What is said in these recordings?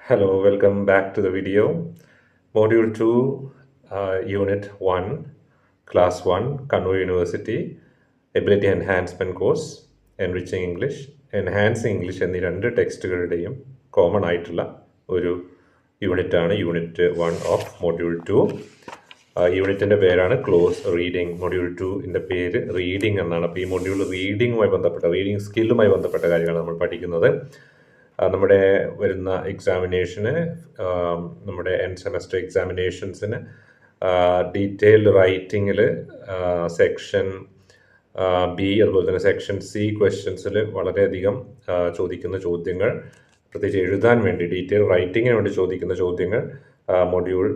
Hello, welcome back to the video. Module 2, Unit 1, Class 1, Kannur University, Ability Enhancement Course, Enriching English, Enhancing English എന്നീ രണ്ട് ടെക്സ്റ്റുകളുടെയും common ആയിട്ടുള്ള ഒരു യൂണിറ്റാണ് unit 1 of module 2. യൂണിറ്റിൻ്റെ പേരാണ് close reading. Module 2ൻ്റെ പേര് reading എന്നാണ്. അപ്പോൾ ഈ മൊഡ്യൂൾ റീഡിങ്ങുമായി ബന്ധപ്പെട്ട റീഡിംഗ് സ്കില്ലുമായി ബന്ധപ്പെട്ട കാര്യങ്ങളാണ് നമ്മൾ പഠിക്കുന്നത്. നമ്മുടെ വരുന്ന എക്സാമിനേഷന് നമ്മുടെ എൻഡ് സെമസ്റ്റർ എക്സാമിനേഷൻസിന് ഡീറ്റെയിൽഡ് റൈറ്റിങ്ങിൽ സെക്ഷൻ ബി അതുപോലെ തന്നെ സെക്ഷൻ സി ക്വസ്റ്റ്യൻസിൽ വളരെയധികം ചോദിക്കുന്ന ചോദ്യങ്ങൾ, പ്രത്യേകിച്ച് എഴുതാൻ വേണ്ടി ഡീറ്റെയിൽ റൈറ്റിങ്ങിന് വേണ്ടി ചോദിക്കുന്ന ചോദ്യങ്ങൾ മൊഡ്യൂൾ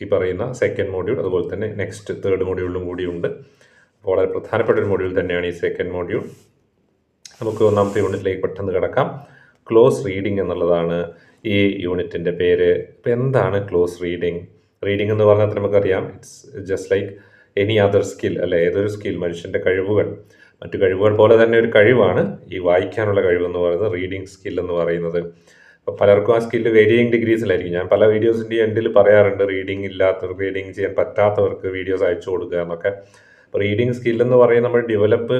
ഈ പറയുന്ന സെക്കൻഡ് മൊഡ്യൂൾ അതുപോലെ തന്നെ നെക്സ്റ്റ് തേർഡ് മൊഡ്യൂളിലും കൂടിയുണ്ട്. വളരെ പ്രധാനപ്പെട്ട ഒരു മൊഡ്യൂൾ തന്നെയാണ് ഈ സെക്കൻഡ് മൊഡ്യൂൾ. നമുക്ക് ഒന്നാമത്തെ യൂണിറ്റിലേക്ക് പെട്ടെന്ന് കിടക്കാം. ക്ലോസ് റീഡിംഗ് എന്നുള്ളതാണ് ഈ യൂണിറ്റിൻ്റെ പേര്. ഇപ്പോൾ എന്താണ് ക്ലോസ് റീഡിംഗ്? റീഡിംഗ് എന്ന് പറഞ്ഞാൽ നമുക്കറിയാം, it's just like any other skill, അല്ലെ? ഏതൊരു സ്കിൽ, മനുഷ്യൻ്റെ കഴിവുകൾ, മറ്റു കഴിവുകൾ പോലെ തന്നെ ഒരു കഴിവാണ് ഈ വായിക്കാനുള്ള കഴിവെന്ന് പറയുന്നത്, റീഡിംഗ് സ്കിൽ എന്ന് പറയുന്നത്. അപ്പോൾ പലർക്കും ആ സ്കില്ല് വേരിയിങ് ഡിഗ്രീസിലായിരിക്കും. ഞാൻ പല വീഡിയോസിൻ്റെ എൻഡിൽ പറയാറുണ്ട്, റീഡിംഗ് ഇല്ലാത്തവർക്ക്, റീഡിംഗ് ചെയ്യാൻ പറ്റാത്തവർക്ക് വീഡിയോസ് അയച്ചു കൊടുക്കുക എന്നൊക്കെ. അപ്പോൾ റീഡിംഗ് സ്കില്ലെന്ന് പറയുന്നത് നമ്മൾ ഡെവലപ്പ്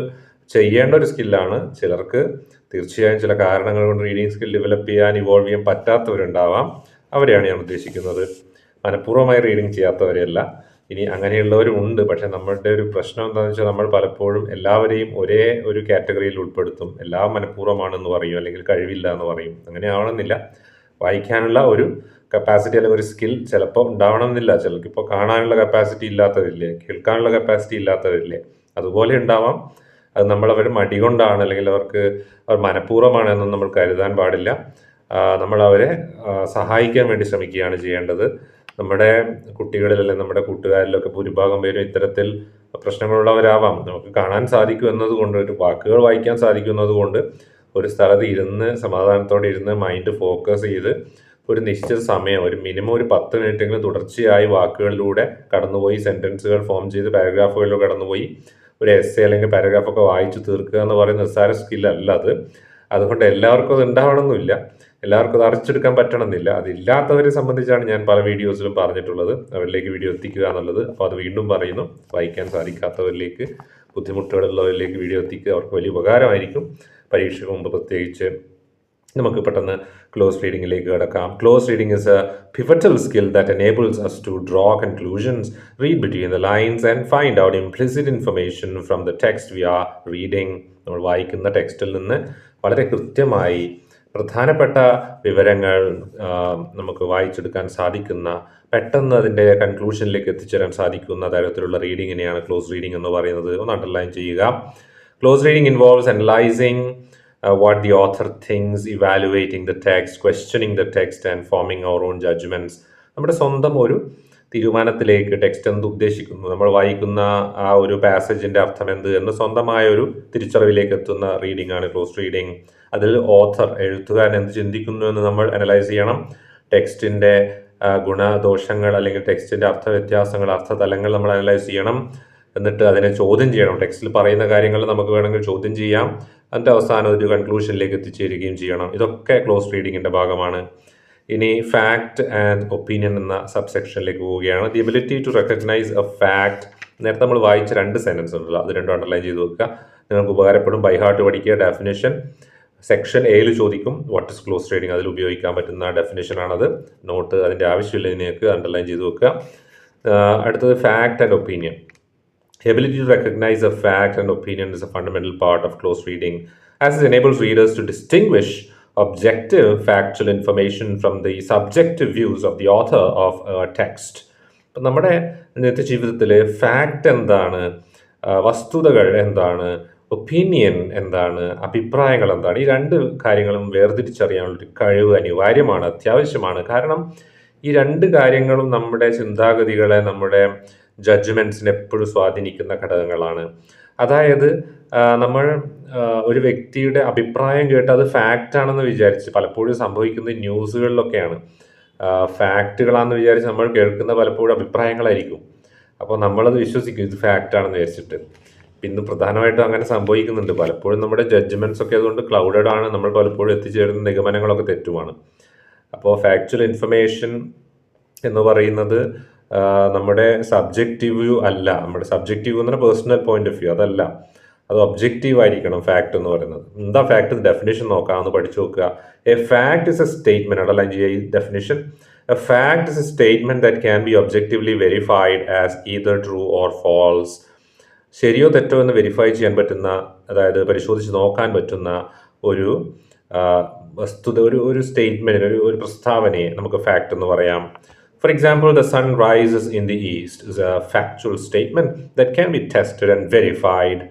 ചെയ്യേണ്ട ഒരു സ്കില്ലാണ്. ചിലർക്ക് തീർച്ചയായും ചില കാരണങ്ങൾ കൊണ്ട് റീഡിംഗ് സ്കിൽ ഡെവലപ്പ് ചെയ്യാൻ, ഇവോൾവ് ചെയ്യാൻ പറ്റാത്തവരുണ്ടാവാം. അവരെയാണ് ഞാൻ ഉദ്ദേശിക്കുന്നത്, മനഃപൂർവ്വമായി റീഡിംഗ് ചെയ്യാത്തവരെയല്ല. ഇനി അങ്ങനെയുള്ളവരും ഉണ്ട്. പക്ഷെ നമ്മളുടെ ഒരു പ്രശ്നം എന്താണെന്ന് വെച്ചാൽ, നമ്മൾ പലപ്പോഴും എല്ലാവരെയും ഒരേ ഒരു കാറ്റഗറിയിൽ ഉൾപ്പെടുത്തും. എല്ലാം മനഃപൂർവ്വമാണെന്ന് പറയും, അല്ലെങ്കിൽ കഴിവില്ല എന്ന് പറയും. അങ്ങനെ ആവണമെന്നില്ല. വായിക്കാനുള്ള ഒരു കപ്പാസിറ്റി അല്ലെങ്കിൽ ഒരു സ്കിൽ ചിലപ്പോൾ ഉണ്ടാവണമെന്നില്ല. ചിലർക്കിപ്പോൾ കാണാനുള്ള കപ്പാസിറ്റി ഇല്ലാത്തവരില്ലേ, കേൾക്കാനുള്ള കപ്പാസിറ്റി ഇല്ലാത്തവരില്ലേ, അതുപോലെ ഉണ്ടാവാം. അത് നമ്മളവർ മടി കൊണ്ടാണ്, അല്ലെങ്കിൽ അവർ മനഃപൂർവ്വമാണ് എന്നൊന്നും നമ്മൾ കരുതാൻ പാടില്ല. നമ്മളവരെ സഹായിക്കാൻ വേണ്ടി ശ്രമിക്കുകയാണ് ചെയ്യേണ്ടത്. നമ്മുടെ കുട്ടികളിൽ അല്ലെങ്കിൽ നമ്മുടെ കൂട്ടുകാരിലൊക്കെ ഭൂരിഭാഗം പേരും ഇത്തരത്തിൽ പ്രശ്നങ്ങളുള്ളവരാവാം. നമുക്ക് കാണാൻ സാധിക്കും എന്നതുകൊണ്ട്, ഒരു വാക്കുകൾ വായിക്കാൻ സാധിക്കുന്നത് കൊണ്ട്, ഒരു സ്ഥലത്ത് ഇരുന്ന് സമാധാനത്തോടെ ഇരുന്ന് മൈൻഡ് ഫോക്കസ് ചെയ്ത് ഒരു നിശ്ചിത സമയം, ഒരു മിനിമം ഒരു 10 മിനിറ്റെങ്കിലും തുടർച്ചയായി വാക്കുകളിലൂടെ കടന്നുപോയി, സെൻറ്റൻസുകൾ ഫോം ചെയ്ത് പാരഗ്രാഫുകളിലൂടെ കടന്നുപോയി ഒരു എസ്സേ അല്ലെങ്കിൽ പാരഗ്രാഫൊക്കെ വായിച്ചു തീർക്കുക എന്ന് പറയുന്ന നിസ്സാര സ്കില്ലല്ല അത്. അതുകൊണ്ട് എല്ലാവർക്കും അത് ഉണ്ടാവണമെന്നില്ല, എല്ലാവർക്കും അത് അറച്ചെടുക്കാൻ പറ്റണമെന്നില്ല. അതില്ലാത്തവരെ സംബന്ധിച്ചാണ് ഞാൻ പല വീഡിയോസിലും പറഞ്ഞിട്ടുള്ളത്, അവരിലേക്ക് വീഡിയോ എത്തിക്കുക എന്നുള്ളത്. അപ്പോൾ അത് വീണ്ടും പറയുന്നു, വായിക്കാൻ സാധിക്കാത്തവരിലേക്ക്, ബുദ്ധിമുട്ടുകളുള്ളവരിലേക്ക് വീഡിയോ എത്തിക്കുക. അവർക്ക് വലിയ ഉപകാരമായിരിക്കും. പരീക്ഷയ്ക്ക് മുമ്പ് പ്രത്യേകിച്ച്. നമുക്ക് പെട്ടെന്ന് ക്ലോസ് റീഡിങ്ങിലേക്ക് കിടക്കാം. Close reading is A pivotal skill that enables us to draw conclusions, read between the lines and find out implicit information from the text we are reading. നമ്മൾ വായിക്കുന്ന ടെക്സ്റ്റിൽ നിന്ന് വളരെ കൃത്യമായി പ്രധാനപ്പെട്ട വിവരങ്ങൾ നമുക്ക് വായിച്ചെടുക്കാൻ സാധിക്കുന്ന, പെട്ടെന്ന് അതിൻ്റെ കൺക്ലൂഷനിലേക്ക് എത്തിച്ചേരാൻ സാധിക്കുന്ന തരത്തിലുള്ള റീഡിങ്ങിനെയാണ് ക്ലോസ് റീഡിംഗ് എന്ന് പറയുന്നത്. ഒന്ന് അണ്ടർലൈൻ ചെയ്യുക. Close reading involves analysing what the author thinks, evaluating the text, questioning the text and forming our own judgments. നമ്മുടെ സ്വന്തം ഒരു തീരുമാനത്തിലേക്ക് ടെക്സ്റ്റ് എന്ത് ഉദ്ദേശിക്കുന്നു, നമ്മൾ വായിക്കുന്ന ആ ഒരു പാസേജിൻ്റെ അർത്ഥം എന്ത് എന്ന് സ്വന്തമായ ഒരു തിരിച്ചറിവിലേക്ക് എത്തുന്ന റീഡിംഗ് ആണ് ക്ലോസ് റീഡിംഗ്. അതിൽ ഓഥർ, എഴുത്തുകാരൻ എന്ത് ചിന്തിക്കുന്നു എന്ന് നമ്മൾ അനലൈസ് ചെയ്യണം. ടെക്സ്റ്റിൻ്റെ ഗുണദോഷങ്ങൾ അല്ലെങ്കിൽ ടെക്സ്റ്റിൻ്റെ അർത്ഥവ്യത്യാസങ്ങൾ, അർത്ഥതലങ്ങൾ നമ്മൾ അനലൈസ് ചെയ്യണം. എന്നിട്ട് അതിനെ ചോദ്യം ചെയ്യണം. ടെക്സ്റ്റിൽ പറയുന്ന കാര്യങ്ങൾ നമുക്ക് വേണമെങ്കിൽ ചോദ്യം ചെയ്യാം. അതിൻ്റെ അവസാനം ഒരു കൺക്ലൂഷനിലേക്ക് എത്തിച്ചേരുകയും ചെയ്യണം. ഇതൊക്കെ ക്ലോസ് റീഡിങ്ങിൻ്റെ ഭാഗമാണ്. ഇനി ഫാക്ട് ആൻഡ് ഒപ്പീനിയൻ എന്ന സബ്സെക്ഷനിലേക്ക് പോവുകയാണ്. The ability to recognize a fact. നേരത്തെ നമ്മൾ വായിച്ച 2 സെൻറ്റൻസ് ഉണ്ടല്ലോ, അത് രണ്ടും അണ്ടർലൈൻ ചെയ്ത് വെക്കുക. നിങ്ങൾക്ക് ഉപകാരപ്പെടും. ബൈ ഹാർട്ട് പഠിക്കുക. ഡെഫിനിഷൻ സെക്ഷൻ എയിൽ ചോദിക്കും, വാട്ട് ഇസ് ക്ലോസ് റീഡിംഗ്. അതിൽ ഉപയോഗിക്കാൻ പറ്റുന്ന ഡെഫിനിഷനാണത്. നോട്ട് അതിൻ്റെ ആവശ്യമില്ല, നിങ്ങൾക്ക് അണ്ടർലൈൻ ചെയ്ത് വെക്കുക. അടുത്തത് fact and opinion. Ability to recognize a fact and opinion is a fundamental part of close reading, as it enables readers to distinguish objective factual information from the subjective views of the author of a text. അപ്പം നമ്മുടെ നിത്യ ജീവിതത്തിൽ fact എന്താണ്, വസ്തുതകൾ എന്താണ്, opinion എന്താണ്, അഭിപ്രായങ്ങൾ എന്താണ്, ഈ 2 കാര്യങ്ങളും വേർതിരിച്ചറിയാനുള്ളൊരു കഴിവ് അനിവാര്യമാണ്, അത്യാവശ്യമാണ്. കാരണം ഈ 2 കാര്യങ്ങളും നമ്മുടെ ചിന്താഗതികളെ, നമ്മുടെ ജഡ്ജ്മെൻറ്റ്സിനെ എപ്പോഴും സ്വാധീനിക്കുന്ന ഘടകങ്ങളാണ്. അതായത് നമ്മൾ ഒരു വ്യക്തിയുടെ അഭിപ്രായം കേട്ട് അത് ഫാക്റ്റാണെന്ന് വിചാരിച്ച്, പലപ്പോഴും സംഭവിക്കുന്നത് ന്യൂസുകളിലൊക്കെയാണ്, ഫാക്റ്റുകളാണെന്ന് വിചാരിച്ച് നമ്മൾ കേൾക്കുന്ന പലപ്പോഴും അഭിപ്രായങ്ങളായിരിക്കും. അപ്പോൾ നമ്മളത് വിശ്വസിക്കും, ഇത് ഫാക്റ്റാണെന്ന് വിചാരിച്ചിട്ട്. ഇന്ന് പ്രധാനമായിട്ടും അങ്ങനെ സംഭവിക്കുന്നുണ്ട്. പലപ്പോഴും നമ്മുടെ ജഡ്ജ്മെൻറ്റ്സ് ഒക്കെ അതുകൊണ്ട് ക്ലൗഡഡ് ആണ്. നമ്മൾ പലപ്പോഴും എത്തിച്ചേരുന്ന നിഗമനങ്ങളൊക്കെ തെറ്റുമാണ്. അപ്പോൾ ഫാക്ച്വൽ ഇൻഫർമേഷൻ എന്ന് പറയുന്നത് നമ്മുടെ സബ്ജക്റ്റീവ് വ്യൂ അല്ല. നമ്മുടെ സബ്ജക്റ്റീവ് എന്ന് പറഞ്ഞാൽ പേഴ്സണൽ പോയിന്റ് ഓഫ് വ്യൂ അതല്ല, അത് ഒബ്ജക്റ്റീവ് ആയിരിക്കണം ഫാക്ട് എന്ന് പറയുന്നത്. എന്താ ഫാക്ട്? ഡെഫിനേഷൻ നോക്കാം, ഒന്ന് പഠിച്ചു നോക്കുക. A fact is a statement, underline ചെയ്യുക ഈ definition. A fact is a statement that can be objectively verified as either true or false. ശരിയോ തെറ്റോ എന്ന് വെരിഫൈ ചെയ്യാൻ പറ്റുന്ന, അതായത് പരിശോധിച്ച് നോക്കാൻ പറ്റുന്ന ഒരു വസ്തുത, ഒരു സ്റ്റേറ്റ്മെന്റ്, ഒരു പ്രസ്താവനയെ നമുക്ക് ഫാക്ട് എന്ന് പറയാം. For example, the sun rises in the east is a factual statement that can be tested and verified.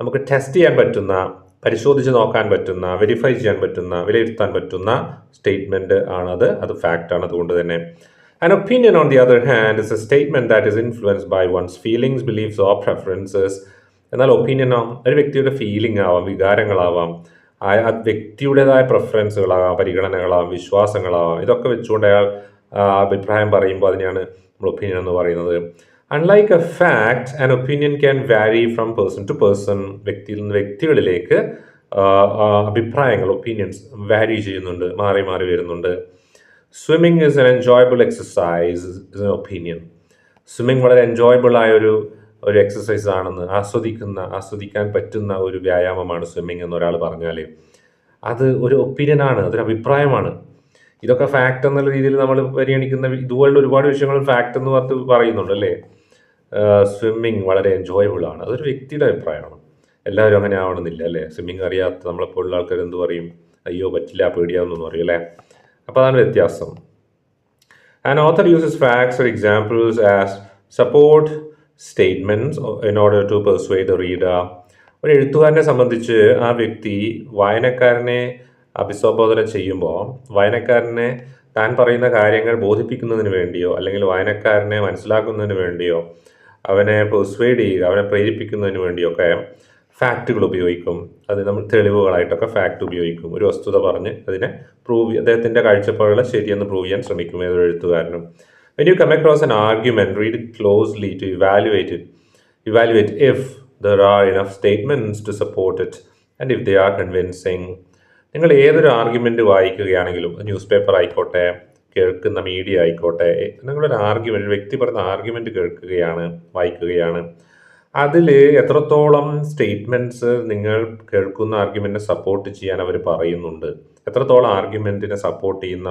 നമുക്ക് ടെസ്റ്റ് ചെയ്യാൻ പറ്റുന്ന, പരിശോധിച്ച് നോക്കാൻ പറ്റുന്ന, വെരിഫൈ ചെയ്യാൻ പറ്റുന്ന, വിലയിരുത്താൻ പറ്റുന്ന സ്റ്റേറ്റ്മെന്റ് ആണത്, അത് ഫാക്റ്റ് ആണ്. അതുകൊണ്ട് തന്നെ an opinion, on the other hand, is a statement that is influenced by one's feelings, beliefs or preferences. എന്നാൽ ഒപ്പീനിയനോ ഒരു വ്യക്തിയുടെ ഫീലിംഗ് ആവാം, വികാരങ്ങളാവാം, ആ വ്യക്തിയുടേതായ പ്രിഫറൻസുകളാവാം, പരിഗണനകളാവാം, വിശ്വാസങ്ങളാവാം. ഇതൊക്കെ വെച്ചുകൊണ്ട് അയാൾ അഭിപ്രായം പറയുമ്പോൾ അതിനെയാണ് നമ്മൾ ഒപ്പീനിയൻ എന്ന് പറയുന്നത്. Unlike A fact, an opinion can വാരി ഫ്രം പേഴ്സൺ ടു പേഴ്സൺ. വ്യക്തിയിൽ നിന്ന് വ്യക്തികളിലേക്ക് അഭിപ്രായങ്ങൾ, ഒപ്പീനിയൻസ് വാരി ചെയ്യുന്നുണ്ട്, മാറി മാറി വരുന്നുണ്ട്. Swimming is N enjoyable exercise is an opinion. Swimming വളരെ എൻജോയബിൾ ആയ ഒരു എക്സസൈസ് ആണെന്ന്, ആസ്വദിക്കാൻ പറ്റുന്ന ഒരു വ്യായാമമാണ് സ്വിമ്മിങ് എന്നൊരാൾ പറഞ്ഞാൽ അത് ഒരു ഒപ്പീനിയനാണ്, അതൊരു അഭിപ്രായമാണ്. ഇതൊക്കെ ഫാക്ട് എന്നുള്ള രീതിയിൽ നമ്മൾ പരിഗണിക്കുന്ന ഇതുപോലുള്ള ഒരുപാട് വിഷയങ്ങൾ ഫാക്ട് എന്ന് പറയുന്നുണ്ട് അല്ലേ. സ്വിമ്മിങ് വളരെ എൻജോയബിൾ ആണ്, അതൊരു വ്യക്തിയുടെ അഭിപ്രായമാണ്. എല്ലാവരും അങ്ങനെ ആവണമെന്നില്ല അല്ലേ. സ്വിമ്മിങ് അറിയാത്ത നമ്മളെപ്പോലുള്ള ആൾക്കാർ എന്ത് പറയും? അയ്യോ പറ്റില്ല, പേടിയാവുന്നു പറയും അല്ലേ. അപ്പോൾ അതാണ് വ്യത്യാസം. An author uses facts or examples as support statements in order to persuade the reader. ഒരു എഴുത്തുകാരനെ സംബന്ധിച്ച് ആ വ്യക്തി വായനക്കാരനെ അഭിസംബോധന ചെയ്യുമ്പോൾ വായനക്കാരനെ താൻ പറയുന്ന കാര്യങ്ങൾ ബോധിപ്പിക്കുന്നതിന് വേണ്ടിയോ അല്ലെങ്കിൽ വായനക്കാരനെ മനസ്സിലാക്കുന്നതിന് വേണ്ടിയോ അവനെ പെർസ്വേഡ് ചെയ്യുക, അവനെ പ്രേരിപ്പിക്കുന്നതിന് വേണ്ടിയൊക്കെ ഫാക്റ്റുകൾ ഉപയോഗിക്കും. അത് നമ്മൾ തെളിവുകളായിട്ടൊക്കെ ഫാക്റ്റ് ഉപയോഗിക്കും. ഒരു വസ്തുത പറഞ്ഞ് അതിനെ അദ്ദേഹത്തിൻ്റെ കാഴ്ചപ്പാടുകളെ ശരിയെന്ന് പ്രൂവ് ചെയ്യാൻ ശ്രമിക്കും ഏതൊരു എഴുത്തുകാരനും. When you come across an argument, read it closely to evaluate if there are enough statements to support it and if they are convincing. നിങ്ങൾ ഏതൊരു ആർഗ്യുമെന്റ് വായിക്കുകയാണെങ്കിലും, ന്യൂസ് പേപ്പർ ആയിക്കോട്ടെ, കേൾക്കുന്ന മീഡിയ ആയിക്കോട്ടെ, നിങ്ങളൊരു ആർഗ്യുമെന്റ്, വ്യക്തി പറഞ്ഞ ആർഗ്യുമെന്റ് കേൾക്കുകയാണ്, വായിക്കുകയാണ്, അതിൽ എത്രത്തോളം സ്റ്റേറ്റ്മെൻറ്റ്സ് നിങ്ങൾ കേൾക്കുന്ന ആർഗ്യുമെൻറ്റിനെ സപ്പോർട്ട് ചെയ്യാൻ അവർ പറയുന്നുണ്ട്, എത്രത്തോളം ആർഗ്യുമെൻറ്റിനെ സപ്പോർട്ട് ചെയ്യുന്ന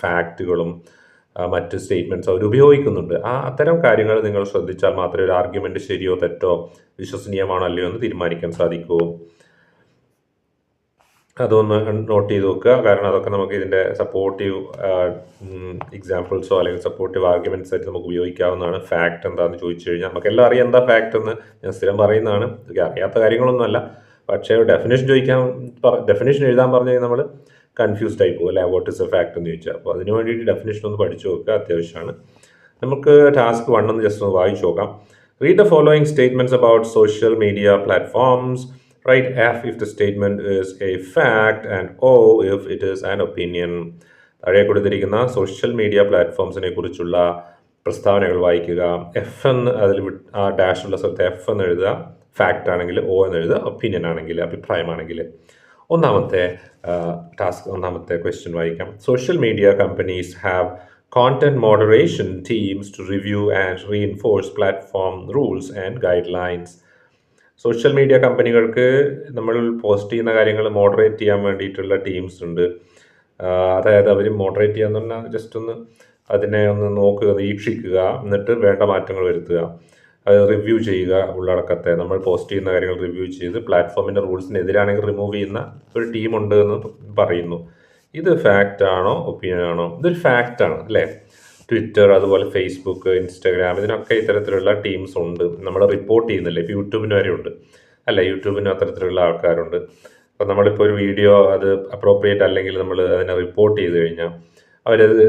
ഫാക്റ്റുകളും മറ്റ് സ്റ്റേറ്റ്മെൻറ്റ്സ് അവർ ഉപയോഗിക്കുന്നുണ്ട്, അത്തരം കാര്യങ്ങൾ നിങ്ങൾ ശ്രദ്ധിച്ചാൽ മാത്രമേ ഒരു ആർഗ്യുമെൻറ്റ് ശരിയോ തെറ്റോ വിശ്വസനീയമാണോ അല്ലയോ എന്ന് തീരുമാനിക്കാൻ സാധിക്കൂ. അതൊന്ന് നോട്ട് ചെയ്ത് നോക്കുക. കാരണം അതൊക്കെ നമുക്ക് ഇതിൻ്റെ സപ്പോർട്ടീവ് എക്സാമ്പിൾസോ അല്ലെങ്കിൽ സപ്പോർട്ടീവ് ആർഗ്യുമെൻറ്റ്സ് ആയിട്ട് നമുക്ക് ഉപയോഗിക്കാവുന്നതാണ്. ഫാക്ട് എന്താണെന്ന് ചോദിച്ചു കഴിഞ്ഞാൽ നമുക്കെല്ലാം അറിയാം എന്താ ഫാക്ട് എന്ന്, ഞാൻ സ്ഥിരം പറയുന്നതാണ്. അറിയാത്ത കാര്യങ്ങളൊന്നുമല്ല. പക്ഷേ ഡെഫിനേഷൻ എഴുതാൻ പറഞ്ഞു കഴിഞ്ഞാൽ നമ്മൾ കൺഫ്യൂസ്ഡ് ആയി പോകും അല്ലേ, വാട്ട് ഇസ് എ ഫാക്ട് എന്ന് ചോദിച്ചാൽ. അപ്പോൾ അതിന് വേണ്ടിയിട്ട് ഡെഫിനേഷൻ ഒന്ന് പഠിച്ചു നോക്കുക, അത്യാവശ്യമാണ്. നമുക്ക് ടാസ്ക് 1 ഒന്ന് ജസ്റ്റ് ഒന്ന് വായിച്ചു നോക്കാം. Read the following statements about social media platforms. Write F if the statement is a fact and O if it is an opinion. താഴെ കൊടുത്തിരിക്കുന്ന സോഷ്യൽ മീഡിയ പ്ലാറ്റ്ഫോംസിനെ കുറിച്ചുള്ള പ്രസ്താവനകൾ വായിക്കുക. എഫ് എന്ന് അതിൽ ആ ഡാഷുള്ള സ്ഥലത്ത് എഫ് എന്ന് എഴുതുക, ഫാക്റ്റ് ആണെങ്കിൽ O എന്ന് എഴുതുക, ഒപ്പീനിയൻ ആണെങ്കിൽ, അഭിപ്രായമാണെങ്കിൽ. ഒന്നാമത്തെ ക്വസ്റ്റ്യൻ വായിക്കാം. Social media companies have content moderation teams to review and reinforce platform rules and guidelines. Social media കമ്പനികൾക്ക് നമ്മൾ പോസ്റ്റ് ചെയ്യുന്ന കാര്യങ്ങൾ മോഡറേറ്റ് ചെയ്യാൻ വേണ്ടിയിട്ടുള്ള ടീംസ് ഉണ്ട്. അതായത് അവർ മോഡറേറ്റ് ചെയ്യാന്ന് പറഞ്ഞാൽ ജസ്റ്റ് ഒന്ന് അതിനെ ഒന്ന് നോക്കുക, നിരീക്ഷിക്കുക, എന്നിട്ട് വേണ്ട മാറ്റങ്ങൾ വരുത്തുക, അത് റിവ്യൂ ചെയ്യുക. ഉള്ളടക്കത്തെ നമ്മൾ പോസ്റ്റ് ചെയ്യുന്ന കാര്യങ്ങൾ റിവ്യൂ ചെയ്ത് പ്ലാറ്റ്ഫോമിൻ്റെ റൂൾസിനെതിരാണെങ്കിൽ റിമൂവ് ചെയ്യുന്ന ഒരു ടീമുണ്ട് എന്ന് പറയുന്നു. ഇത് ഫാക്റ്റ് ആണോ ഒപ്പീനിയൻ ആണോ? ഇതൊരു ഫാക്റ്റ് ആണ് അല്ലേ. ട്വിറ്റർ, അതുപോലെ ഫേസ്ബുക്ക്, ഇൻസ്റ്റാഗ്രാം, ഇതിനൊക്കെ ഇത്തരത്തിലുള്ള ടീംസ് ഉണ്ട്. നമ്മൾ റിപ്പോർട്ട് ചെയ്യുന്നില്ലേ, ഇപ്പോൾ യൂട്യൂബിന് വരെ ഉണ്ട് അല്ല, യൂട്യൂബിന് അത്തരത്തിലുള്ള ആൾക്കാരുണ്ട്. അപ്പോൾ നമ്മളിപ്പോൾ ഒരു വീഡിയോ അത് അപ്രോപ്രിയേറ്റ് അല്ലെങ്കിൽ നമ്മൾ അതിനെ റിപ്പോർട്ട് ചെയ്ത് കഴിഞ്ഞാൽ അവരത്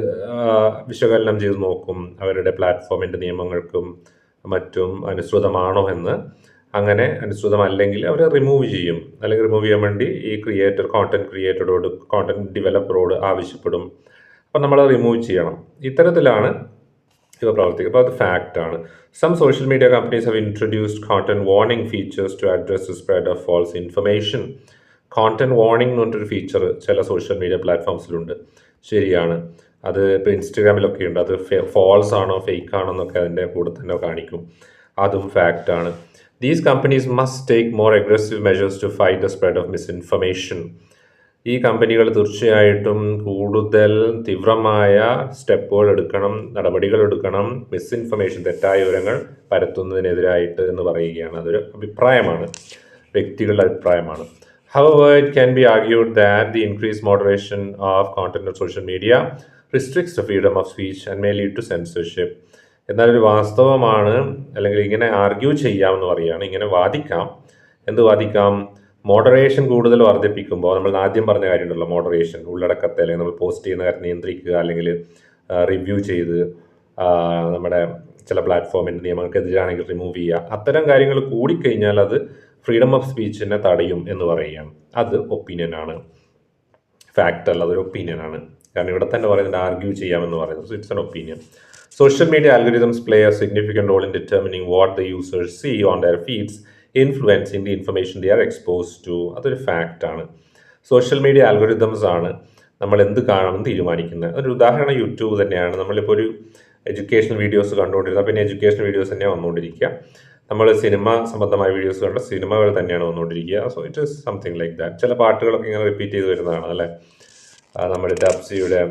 വിശകലനം ചെയ്ത് നോക്കും, അവരുടെ പ്ലാറ്റ്ഫോമിൻ്റെ നിയമങ്ങൾക്കും മറ്റും അനുസൃതമാണോ എന്ന്. അങ്ങനെ അനുസൃതമല്ലെങ്കിൽ അവർ റിമൂവ് ചെയ്യും, അല്ലെങ്കിൽ റിമൂവ് ചെയ്യാൻ വേണ്ടി ഈ കോണ്ടന്റ് ക്രിയേറ്ററോട്, കോണ്ടന്റ് ഡെവലപ്പറോട് ആവശ്യപ്പെടും. അപ്പം നമ്മൾ റിമൂവ് ചെയ്യണം. ഇത്തരത്തിലാണ് ഇവ പ്രവർത്തിക്കുക. അപ്പോൾ അത് ഫാക്റ്റാണ്. Some social media companies have introduced content warning features to address the spread of false information. Content warning എന്ന് പറഞ്ഞൊരു ഫീച്ചർ ചില സോഷ്യൽ മീഡിയ പ്ലാറ്റ്ഫോംസിലുണ്ട്. ശരിയാണ്. അത് ഇപ്പോൾ ഇൻസ്റ്റഗ്രാമിലൊക്കെ ഉണ്ട്. അത് ഫോൾസ് ആണോ ഫേക്ക് ആണോ എന്നൊക്കെ അതിൻ്റെ കൂടെ തന്നെ കാണിക്കും. അതും ഫാക്റ്റാണ്. These companies must take more aggressive measures to fight the spread of misinformation. ഈ കമ്പനികൾ തീർച്ചയായിട്ടും കൂടുതൽ തീവ്രമായ സ്റ്റെപ്പുകൾ എടുക്കണം, നടപടികൾ എടുക്കണം, മിസ്ഇൻഫർമേഷൻ, തെറ്റായ വിവരങ്ങൾ പരത്തുന്നതിനെതിരായിട്ട് എന്ന് പറയുകയാണ്. അതൊരു അഭിപ്രായമാണ്, വ്യക്തികളുടെ അഭിപ്രായമാണ്. However, it can be argued that the increased moderation of content on social media restricts the freedom of speech and may lead to censorship. എന്നാലൊരു വാസ്തവമാണ്, അല്ലെങ്കിൽ ഇങ്ങനെ ആർഗ്യൂ ചെയ്യാമെന്ന് പറയുകയാണ്, ഇങ്ങനെ വാദിക്കാം. എന്ത് വാദിക്കാം? മോഡറേഷൻ കൂടുതൽ വർദ്ധിപ്പിക്കുമ്പോൾ, നമ്മൾ ആദ്യം പറഞ്ഞ കാര്യമുണ്ടല്ലോ, മോഡറേഷൻ, ഉള്ളടക്കത്തെ അല്ലെങ്കിൽ നമ്മൾ പോസ്റ്റ് ചെയ്യുന്ന കാര്യം നിയന്ത്രിക്കുക, അല്ലെങ്കിൽ റിവ്യൂ ചെയ്ത് നമ്മുടെ ചില പ്ലാറ്റ്ഫോമിൻ്റെ നിയമങ്ങൾക്കെതിരാണെങ്കിൽ റിമൂവ് ചെയ്യുക, അത്തരം കാര്യങ്ങൾ കൂടിക്കഴിഞ്ഞാൽ അത് ഫ്രീഡം ഓഫ് സ്പീച്ചിനെ തടയും എന്ന് പറയുകയാണ്. അത് ഒപ്പീനിയനാണ്, ഫാക്റ്റ് അല്ല, അതൊരു ഒപ്പീനിയനാണ്. കാരണം ഇവിടെ തന്നെ പറയുന്നത് ആർഗ്യൂ ചെയ്യാമെന്ന് പറയുന്നത്. So it's an opinion. Social media algorithms play a significant role in determining what the users see on their feeds, influencing the information they are expose to. അതൊരു ഫാക്റ്റാണ്. സോഷ്യൽ മീഡിയ ആൽഗോരിതംസ് ആണ് നമ്മൾ എന്ത് കാണണമെന്ന് തീരുമാനിക്കുന്നത്. ഒരു ഉദാഹരണം യൂട്യൂബ് തന്നെയാണ്. നമ്മളിപ്പോൾ ഒരു എഡ്യൂക്കേഷണൽ വീഡിയോസ് കണ്ടുകൊണ്ടിരുന്നത്, പിന്നെ എഡ്യൂക്കേഷണൽ വീഡിയോസ് തന്നെയാണ് വന്നുകൊണ്ടിരിക്കുക. നമ്മൾ സിനിമ സംബന്ധമായ വീഡിയോസ് കണ്ട സിനിമകൾ തന്നെയാണ് വന്നുകൊണ്ടിരിക്കുക. So it is something like that. ചില പാട്ടുകളൊക്കെ ഇങ്ങനെ റിപ്പീറ്റ് ചെയ്ത് വരുന്നതാണ് അല്ലേ. നമ്മുടെ ഡബ്സിയുടെ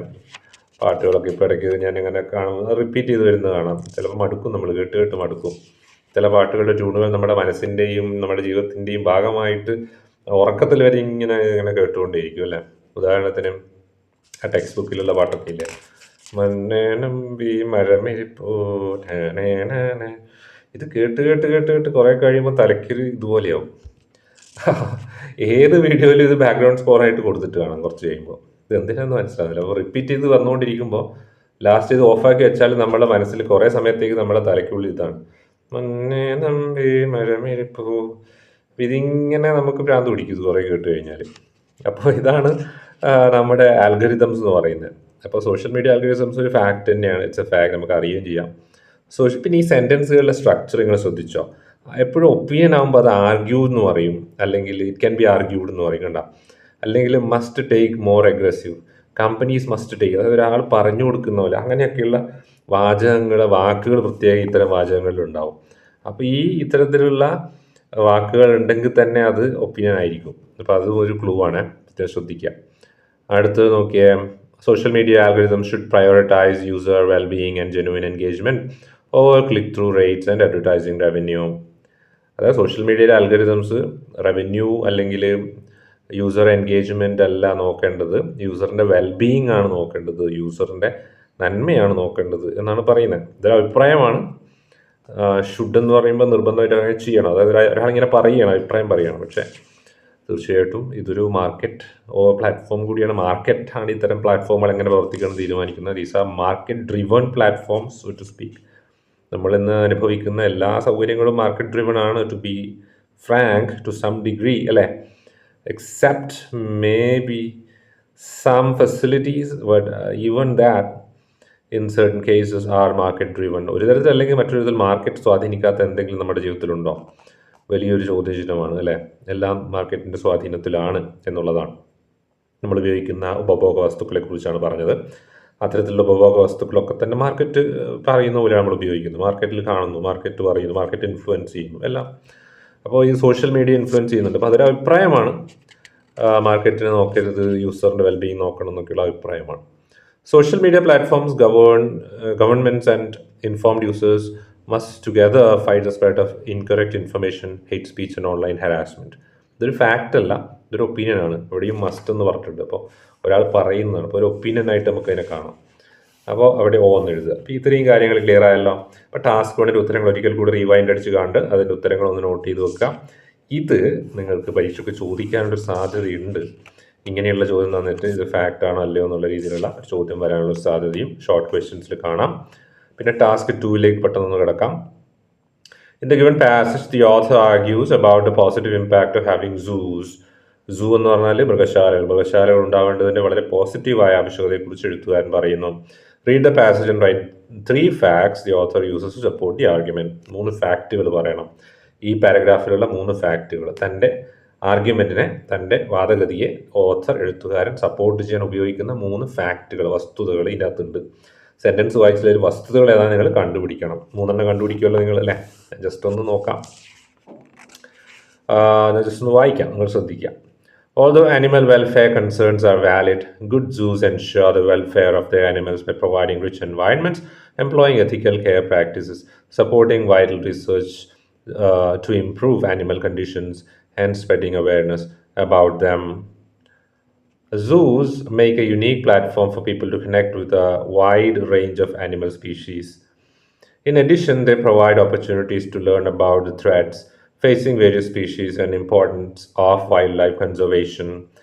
പാട്ടുകളൊക്കെ ഇപ്പോൾ ഇടയ്ക്ക് ഞാനിങ്ങനെ കാണുന്നത് റിപ്പീറ്റ് ചെയ്ത് വരുന്നത് കാണാം. ചിലപ്പോൾ മടുക്കും, നമ്മൾ കേട്ട് കേട്ട് മടുക്കും. ചില പാട്ടുകളുടെ ട്യൂണുകൾ നമ്മുടെ മനസ്സിൻ്റെയും നമ്മുടെ ജീവിതത്തിൻ്റെയും ഭാഗമായിട്ട് ഉറക്കത്തിൽ വരെ ഇങ്ങനെ ഇങ്ങനെ കേട്ടുകൊണ്ടേയിരിക്കും അല്ലേ. ഉദാഹരണത്തിന് ആ ടെക്സ്റ്റ് ബുക്കിലുള്ള പാട്ടൊക്കെ ഇല്ലേ, മണ്ണേ നമ്പി മരമിരിപ്പോ, ഇത് കേട്ട് കേട്ട് കേട്ട് കേട്ട് കുറേ കഴിയുമ്പോൾ തലയ്ക്കൊരു ഇതുപോലെയാവും. ഏത് വീഡിയോയിലും ഇത് ബാക്ക്ഗ്രൗണ്ട് സ്കോറായിട്ട് കൊടുത്തിട്ട് കാണാം കുറച്ച് കഴിയുമ്പോൾ. ഇത് എന്തിനാന്ന് മനസ്സിലാവില്ല. അപ്പോൾ റിപ്പീറ്റ് ചെയ്ത് വന്നുകൊണ്ടിരിക്കുമ്പോൾ ലാസ്റ്റ് ഇത് ഓഫാക്കി വെച്ചാൽ നമ്മുടെ മനസ്സിൽ കുറേ സമയത്തേക്ക് നമ്മുടെ തലയ്ക്കുള്ളിൽ ഇതാണ്, മണ്ണേ നമ്പി മരമിരിപ്പോ. ഇതിങ്ങനെ നമുക്ക് ഭ്രാന്ത് പിടിക്കും ഇത് കുറേ കേട്ട് കഴിഞ്ഞാൽ. അപ്പോൾ ഇതാണ് നമ്മുടെ ആൽഗോരിതംസ് എന്ന് പറയുന്നത്. അപ്പോൾ സോഷ്യൽ മീഡിയ ആൽഗോരിതംസ് ഒരു ഫാക്റ്റ് തന്നെയാണ്. ഇറ്റ്സ് എ ഫാക്ട്, നമുക്ക് അറിയുകയും ചെയ്യാം. പിന്നെ ഈ സെൻറ്റൻസുകളുടെ സ്ട്രക്ചർ നിങ്ങൾ ശ്രദ്ധിച്ചോ? എപ്പോഴും ഒപ്പീനിയൻ ആകുമ്പോൾ അത് ആർഗ്യൂ എന്ന് പറയും, അല്ലെങ്കിൽ ഇറ്റ് ക്യാൻ ബി ആർഗ്യൂഡ് എന്ന് പറയും, കണ്ട. അല്ലെങ്കിൽ must take more aggressive, companies must take, അതായത് ഒരാൾ പറഞ്ഞു കൊടുക്കുന്ന പോലെ, അങ്ങനെയൊക്കെയുള്ള വാക്കുകൾ പ്രത്യേകം ഇത്തരം വാചകങ്ങളിലുണ്ടാവും. അപ്പോൾ ഈ ഇത്തരത്തിലുള്ള വാക്കുകൾ ഉണ്ടെങ്കിൽ തന്നെ അത് ഒപ്പീനിയൻ ആയിരിക്കും. അപ്പോൾ അത് ഒരു ക്ലൂ ആണ്, ശ്രദ്ധിക്കുക. അടുത്തത് നോക്കിയേ, social media algorithm should prioritize user wellbeing and genuine engagement over click through rates and advertising revenue. അതായത് സോഷ്യൽ മീഡിയയിലെ ആൽഗോരിതംസ് റവന്യൂ അല്ലെങ്കിൽ യൂസർ എൻഗേജ്മെൻ്റ് അല്ല നോക്കേണ്ടത്, യൂസറിൻ്റെ വെൽബീയിങ് ആണ് നോക്കേണ്ടത്, യൂസറിൻ്റെ നന്മയാണ് നോക്കേണ്ടത് എന്നാണ് പറയുന്നത്. ഇതൊരു അഭിപ്രായമാണ്. ഷുഡ് എന്ന് പറയുമ്പോൾ നിർബന്ധമായിട്ട് അങ്ങനെ ചെയ്യണം, അതായത് ഒരാളിങ്ങനെ പറയുകയാണ്, അഭിപ്രായം പറയുകയാണ്. പക്ഷേ തീർച്ചയായിട്ടും ഇതൊരു മാർക്കറ്റ് പ്ലാറ്റ്ഫോം കൂടിയാണ്. മാർക്കറ്റാണ് ഇത്തരം പ്ലാറ്റ്ഫോമുകൾ എങ്ങനെ പ്രവർത്തിക്കണം തീരുമാനിക്കുന്നത്. These are market driven platforms, so to speak. നമ്മളിന്ന് അനുഭവിക്കുന്ന എല്ലാ സൗകര്യങ്ങളും മാർക്കറ്റ് ഡ്രിവൺ ആണ്, to be frank, to some degree അല്ലേ. Except maybe some facilities, but even that in certain cases are market driven. ഒരു തരത്തിൽ അല്ലെങ്കിൽ മറ്റൊരു തരത്തിൽ മാർക്കറ്റ് സ്വാധീനിക്കാത്ത എന്തെങ്കിലും നമ്മുടെ ജീവിതത്തിലുണ്ടോ? വലിയൊരു ചോദ്യചിഹ്നമാണ് അല്ലേ. എല്ലാം മാർക്കറ്റിൻ്റെ സ്വാധീനത്തിലാണ് എന്നുള്ളതാണ്. നമ്മൾ ഉപയോഗിക്കുന്ന ഉപഭോഗ വസ്തുക്കളെ കുറിച്ചാണ് പറഞ്ഞത്. അത്തരത്തിലുള്ള ഉപഭോഗ വസ്തുക്കളൊക്കെ തന്നെ മാർക്കറ്റ് പറയുന്ന പോലെയാണ് നമ്മൾ ഉപയോഗിക്കുന്നത്. മാർക്കറ്റിൽ കാണുന്നു, മാർക്കറ്റ് പറയുന്നു, മാർക്കറ്റ് ഇൻഫ്ലുവൻസ് ചെയ്യുന്നു എല്ലാം. അപ്പോൾ ഈ സോഷ്യൽ മീഡിയ ഇൻഫ്ലുവൻസ് ചെയ്യുന്നുണ്ട്. അപ്പോൾ അതൊരു അഭിപ്രായമാണ്. മാർക്കറ്റിനെ നോക്കരുത്, യൂസറിൻ്റെ വെൽബീയിങ് നോക്കണം എന്നൊക്കെയുള്ള അഭിപ്രായമാണ്. Social media platforms governments and informed users must together fight the spread of incorrect information, hate speech and online harassment. ഇതൊരു ഫാക്റ്റ് അല്ല, ഇതൊരു ഒപ്പീനിയൻ ആണ്. എവിടെയും മസ്റ്റ് എന്ന് പറഞ്ഞിട്ടുണ്ട്. അപ്പോൾ ഒരാൾ പറയുന്നതാണ്, അപ്പോൾ ഒരു ഒപ്പീനിയൻ ആയിട്ട് നമുക്ക് അതിനെ കാണാം. അപ്പോൾ അവിടെ എന്ന് എഴുതുക. അപ്പോൾ ഇത്രയും കാര്യങ്ങൾ ക്ലിയർ ആയല്ലോ. അപ്പോൾ ടാസ്ക് 1 ഉത്തരങ്ങൾ ഒരിക്കൽ കൂടി റീവൈൻഡ് അടിച്ച് കണ്ട് അതിൻ്റെ ഉത്തരങ്ങൾ ഒന്ന് നോട്ട് ചെയ്ത് വെക്കുക. ഇത് നിങ്ങൾക്ക് പരീക്ഷയ്ക്ക് ചോദിക്കാനൊരു സാധ്യതയുണ്ട്. ഇങ്ങനെയുള്ള ചോദ്യം തന്നിട്ട് ഇത് ഫാക്റ്റ് ആണോ അല്ലയോ എന്നുള്ള രീതിയിലുള്ള ഒരു ചോദ്യം വരാനുള്ള സാധ്യതയും ഷോർട്ട് ക്വസ്റ്റ്യൻസിൽ കാണാം. പിന്നെ ടാസ്ക് 2ലേക്ക് പെട്ടെന്ന് കിടക്കാം. In the given passage the author argues about the positive impact of having zoos. Zoo എന്ന് പറഞ്ഞാൽ മൃഗശാലകൾ ഉണ്ടാവേണ്ടതിൻ്റെ വളരെ പോസിറ്റീവായ ആവശ്യകതയെക്കുറിച്ച് എഴുത്തുകാരൻ പറയുന്നു. Read the passage and write 3 facts the author uses to support the argument. 3 ഫാക്റ്റുകൾ പറയണം. ഈ പാരഗ്രാഫിലുള്ള 3 ഫാക്റ്റുകൾ തൻ്റെ ആർഗ്യുമെൻറ്റിനെ, തൻ്റെ വാദഗതിയെ എഴുത്തുകാരൻ സപ്പോർട്ട് ചെയ്യാൻ ഉപയോഗിക്കുന്ന 3 ഫാക്റ്റുകൾ, വസ്തുതകൾ ഇതിനകത്തുണ്ട്. സെൻറ്റൻസ് വായിച്ചതിൽ വസ്തുതകൾ ഏതാണ് നിങ്ങൾ കണ്ടുപിടിക്കണം. 3 കണ്ടുപിടിക്കുമല്ലോ നിങ്ങൾ, അല്ലേ? ജസ്റ്റ് ഒന്ന് നോക്കാം, ജസ്റ്റ് ഒന്ന് വായിക്കാം, നിങ്ങൾ ശ്രദ്ധിക്കാം. Although animal welfare concerns are valid, good zoos ensure the welfare of their animals by providing rich environments, employing ethical care practices, supporting vital research to improve animal conditions, and spreading awareness about them. Zoos make a unique platform for people to connect with a wide range of animal species. In addition, they provide opportunities to learn about the threats facing various species and importance of wildlife conservation.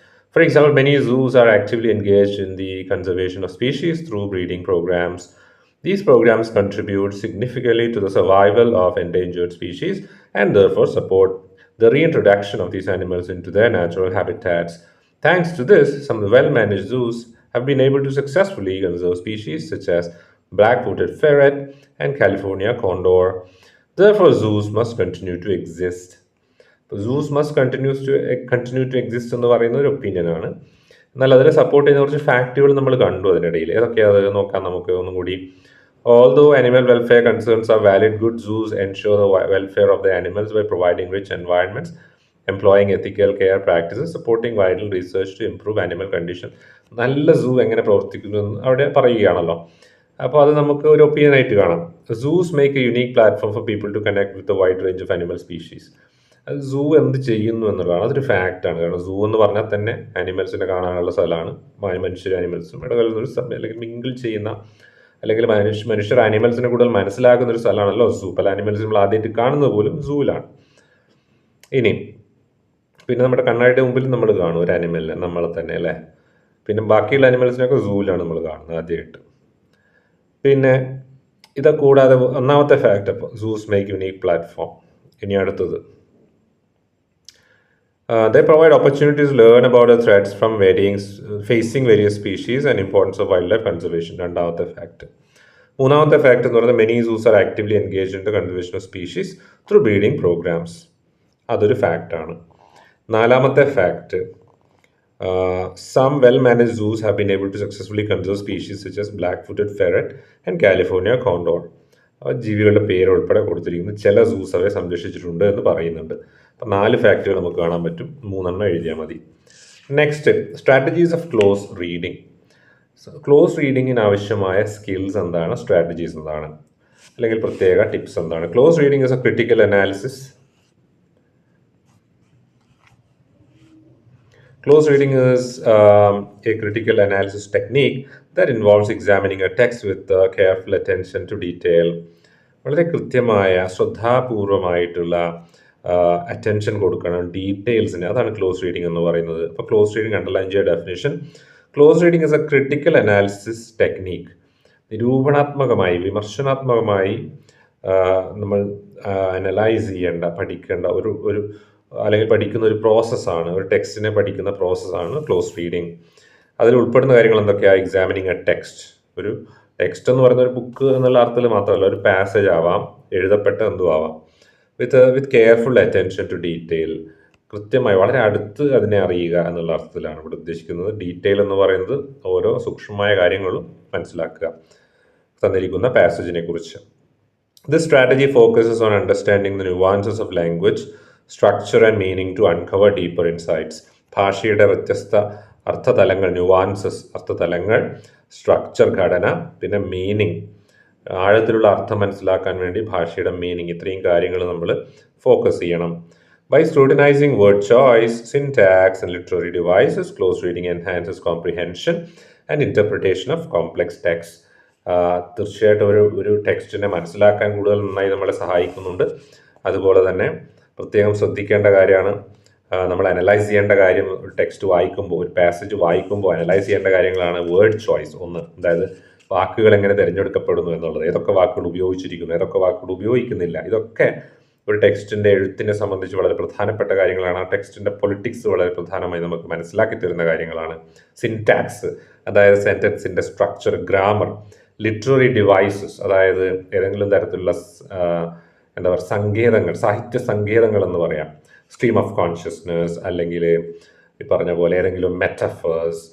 For example, many zoos are actively engaged in the conservation of species through breeding programs. These programs contribute significantly to the survival of endangered species and therefore support the reintroduction of these animals into their natural habitats. Thanks to this, some well-managed zoos have been able to successfully conserve species such as black-footed ferret and California condor. Therefore, zoos must continue to exist. Zoos must continue to exist എന്ന് പറയുന്ന ഒരു ഒപ്പീനിയനാണ്. എന്നാൽ അതിനെ support ചെയ്യുന്ന കുറച്ച് ഫാക്റ്റുകൾ നമ്മൾ കണ്ടു അതിനിടയിൽ. ഏതൊക്കെയാണ് അത് നോക്കാം നമുക്ക് ഒന്നും കൂടി. Although animal welfare concerns are valid, good zoos ensure the welfare of the animals by providing rich environments, employing ethical care practices, supporting vital research to improve animal condition. നല്ല സൂ എങ്ങനെ പ്രവർത്തിക്കുന്നു അവിടെ പറയുകയാണല്ലോ. അപ്പോൾ അത് നമുക്ക് ഒരു ഒപ്പീനിയൻ ആയിട്ട് കാണാം. Zoos make a unique platform for people to connect with a wide range of animal species. അത് സൂ എന്ത് ചെയ്യുന്നു എന്നുള്ളതാണ്, അതൊരു ഫാക്റ്റാണ്. കാരണം സൂ എന്ന് പറഞ്ഞാൽ തന്നെ ആനിമൽസിനെ കാണാനുള്ള സ്ഥലമാണ്. മനുഷ്യർ ആനിമൽസും ഇടകലർന്നൊരു അല്ലെങ്കിൽ മിങ്കിൾ ചെയ്യുന്ന, അല്ലെങ്കിൽ മനുഷ്യർ ആനിമൽസിനെ കൂടുതൽ മനസ്സിലാക്കുന്ന ഒരു സ്ഥലമാണല്ലോ സൂ. പല ആനിമൽസ് നമ്മൾ ആദ്യമായിട്ട് കാണുന്നത് പോലും സൂവിലാണ്. ഇനി പിന്നെ നമ്മുടെ കണ്ണാടിയുടെ മുമ്പിൽ നമ്മൾ കാണും ഒരു ആനിമലിനെ, നമ്മളെ തന്നെ, അല്ലേ? പിന്നെ ബാക്കിയുള്ള ആനിമൽസിനൊക്കെ സൂവിലാണ് നമ്മൾ കാണുന്നത് ആദ്യമായിട്ട്. പിന്നെ ഇത് കൂടാതെ ഒന്നാമത്തെ ഫാക്റ്റ്, അപ്പോൾ സൂസ് മേക്ക് യുണീക്ക് പ്ലാറ്റ്ഫോം. ഇനി അടുത്തത്, they provide opportunities to learn about the threats from facing various species and importance of wildlife conservation. രണ്ടാമത്തെ ഫാക്റ്റ്. മൂന്നാമത്തെ ഫാക്റ്റ് എന്ന് പറയുന്നത് many zoos are actively engaged in the conservation of species through breeding programs. അതൊരു ഫാക്റ്റാണ്. നാലാമത്തെ fact, some well-managed zoos have been able to successfully conserve species such as black-footed ferret and California condor. ജീവികളുടെ പേര് ഉൾപ്പെടെ കൊടുത്തിരിക്കുന്നു. ചില സൂസ് അവയെ സംരക്ഷിച്ചിട്ടുണ്ട് എന്ന് പറയുന്നുണ്ട്. അപ്പം 4 ഫാക്റ്റുകൾ നമുക്ക് കാണാൻ പറ്റും. 3 എഴുതിയാൽ മതി. Next, strategies of close reading. Close റീഡിങ്ങിന് ആവശ്യമായ സ്കിൽസ് എന്താണ്, സ്ട്രാറ്റജീസ് എന്താണ്, അല്ലെങ്കിൽ പ്രത്യേക ടിപ്സ് എന്താണ്? Close reading is a critical analysis. Close reading is a critical analysis technique that involves examining a text with careful attention to detail. വളരെ കൃത്യമായ ശ്രദ്ധാപൂർവമായിട്ടുള്ള attention കൊടുക്കണം ഡീറ്റെയിൽസിന്. അതാണ് ക്ലോസ് റീഡിംഗ് എന്ന് പറയുന്നത്. അപ്പോൾ ക്ലോസ് റീഡിംഗ് അണ്ടർലൈൻ ചെയ്യുക definition. Close reading is a critical analysis technique. നിരൂപണാത്മകമായി, വിമർശനാത്മകമായി നമ്മൾ അനലൈസ് ചെയ്യേണ്ട, പഠിക്കേണ്ട ഒരു അല്ലെങ്കിൽ പഠിക്കുന്ന ഒരു പ്രോസസ്സാണ്, ഒരു ടെക്സ്റ്റിനെ പഠിക്കുന്ന പ്രോസസ്സാണ് ക്ലോസ് റീഡിങ്. അതിൽ ഉൾപ്പെടുന്ന കാര്യങ്ങൾ എന്തൊക്കെയാണ്? Examining a text. ഒരു ടെക്സ്റ്റ് എന്ന് പറയുന്ന ഒരു ബുക്ക് എന്നുള്ള അർത്ഥത്തിൽ മാത്രമല്ല, ഒരു പാസേജ് ആവാം, എഴുതപ്പെട്ട എന്തും ആവാം. വിത്ത് കെയർഫുൾ അറ്റൻഷൻ ടു ഡീറ്റെയിൽ. കൃത്യമായി വളരെ അടുത്ത് അതിനെ അറിയുക എന്നുള്ള അർത്ഥത്തിലാണ് ഇവിടെ ഉദ്ദേശിക്കുന്നത്. ഡീറ്റെയിൽ എന്ന് പറയുന്നത് ഓരോ സൂക്ഷ്മമായ കാര്യങ്ങളും മനസ്സിലാക്കുക തന്നിരിക്കുന്ന പാസേജിനെ കുറിച്ച്. This strategy focuses on understanding the nuances of language, structure and meaning to uncover deeper insights. ഭാഷയുടെ വ്യത്യസ്ത അർത്ഥതലങ്ങൾ, ന്യൂവാൻസസ് അർത്ഥതലങ്ങൾ, സ്ട്രക്ചർ ഘടന, പിന്നെ മീനിങ് ആഴത്തിലുള്ള അർത്ഥം മനസ്സിലാക്കാൻ വേണ്ടി ഭാഷയുടെ മീനിങ്, ഇത്രയും കാര്യങ്ങൾ നമ്മൾ ഫോക്കസ് ചെയ്യണം. By scrutinizing word choice, syntax and literary devices, close reading enhances comprehension and interpretation of complex text. തീർച്ചയായിട്ടും ഒരു ടെക്സ്റ്റിനെ മനസ്സിലാക്കാൻ കൂടുതൽ നന്നായി നമ്മളെ സഹായിക്കുന്നുണ്ട്. അതുപോലെ തന്നെ പ്രത്യേകം ശ്രദ്ധിക്കേണ്ട കാര്യമാണ്, നമ്മൾ അനലൈസ് ചെയ്യേണ്ട കാര്യം, ഒരു ടെക്സ്റ്റ് വായിക്കുമ്പോൾ, ഒരു പാസേജ് വായിക്കുമ്പോൾ അനലൈസ് ചെയ്യേണ്ട കാര്യങ്ങളാണ് വേർഡ് ചോയ്സ്. ഒന്ന്, അതായത് വാക്കുകൾ എങ്ങനെ തിരഞ്ഞെടുക്കപ്പെടുന്നു എന്നുള്ളത്, ഏതൊക്കെ വാക്കുകൾ ഉപയോഗിച്ചിരിക്കുന്നു, ഏതൊക്കെ വാക്കുകൾ ഉപയോഗിക്കുന്നില്ല, ഇതൊക്കെ ഒരു ടെക്സ്റ്റിൻ്റെ എഴുത്തിനെ സംബന്ധിച്ച് വളരെ പ്രധാനപ്പെട്ട കാര്യങ്ങളാണ്. ആ ടെക്സ്റ്റിൻ്റെ പൊളിറ്റിക്സ് വളരെ പ്രധാനമായി നമുക്ക് മനസ്സിലാക്കി തരുന്ന കാര്യങ്ങളാണ്. സിൻടാക്സ്, അതായത് സെൻറ്റൻസിൻ്റെ സ്ട്രക്ചർ, ഗ്രാമർ, ലിറ്റററി ഡിവൈസസ്, അതായത് ഏതെങ്കിലും തരത്തിലുള്ള എന്താ പറയുക സങ്കേതങ്ങൾ, സാഹിത്യ സങ്കേതങ്ങൾ എന്ന് പറയാം, സ്ട്രീം ഓഫ് കോൺഷ്യസ്നസ്, അല്ലെങ്കിൽ ഈ പറഞ്ഞ പോലെ ഏതെങ്കിലും മെറ്റഫേഴ്സ്,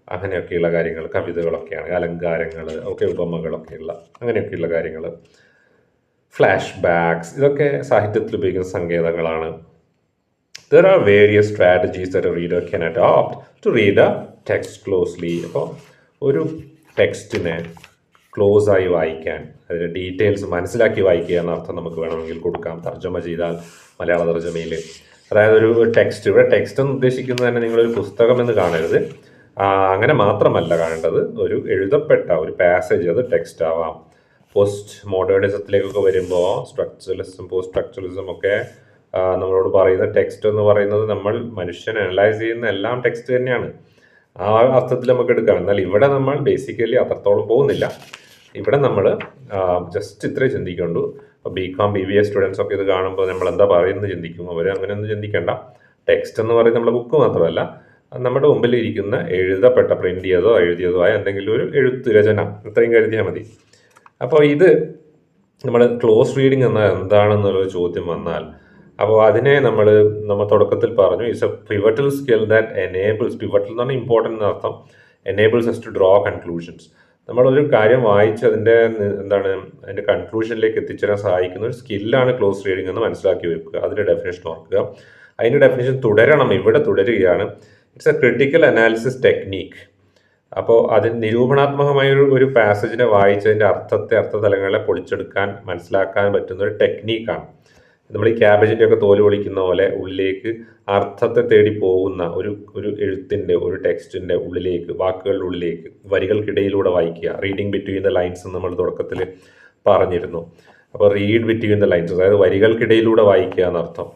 അങ്ങനെയൊക്കെയുള്ള കാര്യങ്ങൾ, കവിതകളൊക്കെയാണ്, അലങ്കാരങ്ങൾ, ഒക്കെ ഉപമകളൊക്കെയുള്ള അങ്ങനെയൊക്കെയുള്ള കാര്യങ്ങൾ, ഫ്ലാഷ് ബാക്സ്, ഇതൊക്കെ സാഹിത്യത്തിൽ ഉപയോഗിക്കുന്ന സങ്കേതങ്ങളാണ്. There are various strategies that a reader can adopt to read a text closely. അപ്പോൾ ഒരു ടെക്സ്റ്റിനെ ക്ലോസ് ആയി വായിക്കാൻ, അതിൻ്റെ ഡീറ്റെയിൽസ് മനസ്സിലാക്കി വായിക്കുക എന്ന അർത്ഥം നമുക്ക് വേണമെങ്കിൽ കൊടുക്കാം, തർജ്ജമ ചെയ്താൽ മലയാള തർജ്ജമയിൽ. അതായത് ഒരു ടെക്സ്റ്റ്, ഇവിടെ ടെക്സ്റ്റ് എന്ന് ഉദ്ദേശിക്കുന്നത് തന്നെ നിങ്ങളൊരു പുസ്തകം എന്ന് കാണരുത്. അങ്ങനെ മാത്രമല്ല കാണേണ്ടത്, ഒരു എഴുതപ്പെട്ട ഒരു പാസേജ്, അത് ടെക്സ്റ്റ് ആവാം. പോസ്റ്റ് മോഡേണിസത്തിലേക്കൊക്കെ വരുമ്പോൾ സ്ട്രക്ചറലിസം, പോസ്റ്റ് സ്ട്രക്ചറലിസം ഒക്കെ നമ്മളോട് പറയുന്ന ടെക്സ്റ്റ് എന്ന് പറയുന്നത് നമ്മൾ മനുഷ്യൻ അനലൈസ് ചെയ്യുന്ന എല്ലാം ടെക്സ്റ്റ് തന്നെയാണ്. ആ അർത്ഥത്തിൽ നമുക്ക് എടുക്കാം. എന്നാൽ ഇവിടെ നമ്മൾ ബേസിക്കലി അത്രത്തോളം പോകുന്നില്ല. ഇവിടെ നമ്മൾ ജസ്റ്റ് ഇത്രേ ചിന്തിക്കുള്ളൂ. ഇപ്പോൾ BCom BBA സ്റ്റുഡൻസ് ഒക്കെ ഇത് കാണുമ്പോൾ നമ്മൾ എന്താ പറയുന്നത് ചിന്തിക്കും. അവർ അങ്ങനെയൊന്നും ചിന്തിക്കേണ്ട. ടെക്സ്റ്റ് എന്ന് പറയുന്നത് നമ്മുടെ ബുക്ക് മാത്രമല്ല, നമ്മുടെ മുമ്പിൽ ഇരിക്കുന്ന എഴുതപ്പെട്ട, പ്രിന്റ് ചെയ്തതോ എഴുതിയതോ ആയ എന്തെങ്കിലും ഒരു എഴുത്ത്, രചന, ഇത്രയും കരുതിയാൽ മതി. അപ്പോൾ ഇത് നമ്മുടെ ക്ലോസ് റീഡിങ് എന്നാൽ എന്താണെന്നുള്ളൊരു ചോദ്യം വന്നാൽ, അപ്പോൾ അതിനെ നമ്മൾ തുടക്കത്തിൽ പറഞ്ഞു, it's a pivotal skill that enables, pivotal എന്ന് പറഞ്ഞാൽ ഇമ്പോർട്ടൻ്റ് എന്നർത്ഥം, enables us to draw conclusions. നമ്മളൊരു കാര്യം വായിച്ച് അതിൻ്റെ കൺക്ലൂഷനിലേക്ക് എത്തിച്ചേരാൻ സഹായിക്കുന്ന ഒരു സ്കില്ലാണ് ക്ലോസ് റീഡിംഗ് എന്ന് മനസ്സിലാക്കി വെക്കുക. അതിൻ്റെ ഡെഫിനേഷൻ ഓർക്കുക. അതിൻ്റെ ഡെഫിനേഷൻ തുടരണം, ഇവിടെ തുടരുകയാണ്. It's A critical analysis technique. അപ്പോൾ അതിന് നിരൂപണാത്മകമായ ഒരു പാസേജിനെ വായിച്ച് അതിൻ്റെ അർത്ഥതലങ്ങളെ പൊളിച്ചെടുക്കാൻ, മനസ്സിലാക്കാൻ പറ്റുന്ന ഒരു ടെക്നീക്കാണ്. നമ്മൾ ഈ ക്യാബേജിൻ്റെ ഒക്കെ തോല് പൊളിക്കുന്ന പോലെ ഉള്ളിലേക്ക് അർത്ഥത്തെ തേടി പോകുന്ന ഒരു എഴുത്തിൻ്റെ, ഒരു ടെക്സ്റ്റിൻ്റെ ഉള്ളിലേക്ക്, വാക്കുകളുടെ ഉള്ളിലേക്ക്, വരികൾക്കിടയിലൂടെ വായിക്കുക. റീഡിങ് ബിറ്റ്വീൻ ദ ലൈൻസ് നമ്മൾ തുടക്കത്തിൽ പറഞ്ഞിരുന്നു. അപ്പോൾ റീഡ് ബിറ്റ്വീൻ ദ ലൈൻസ്, അതായത് വരികൾക്കിടയിലൂടെ വായിക്കുക എന്നർത്ഥം,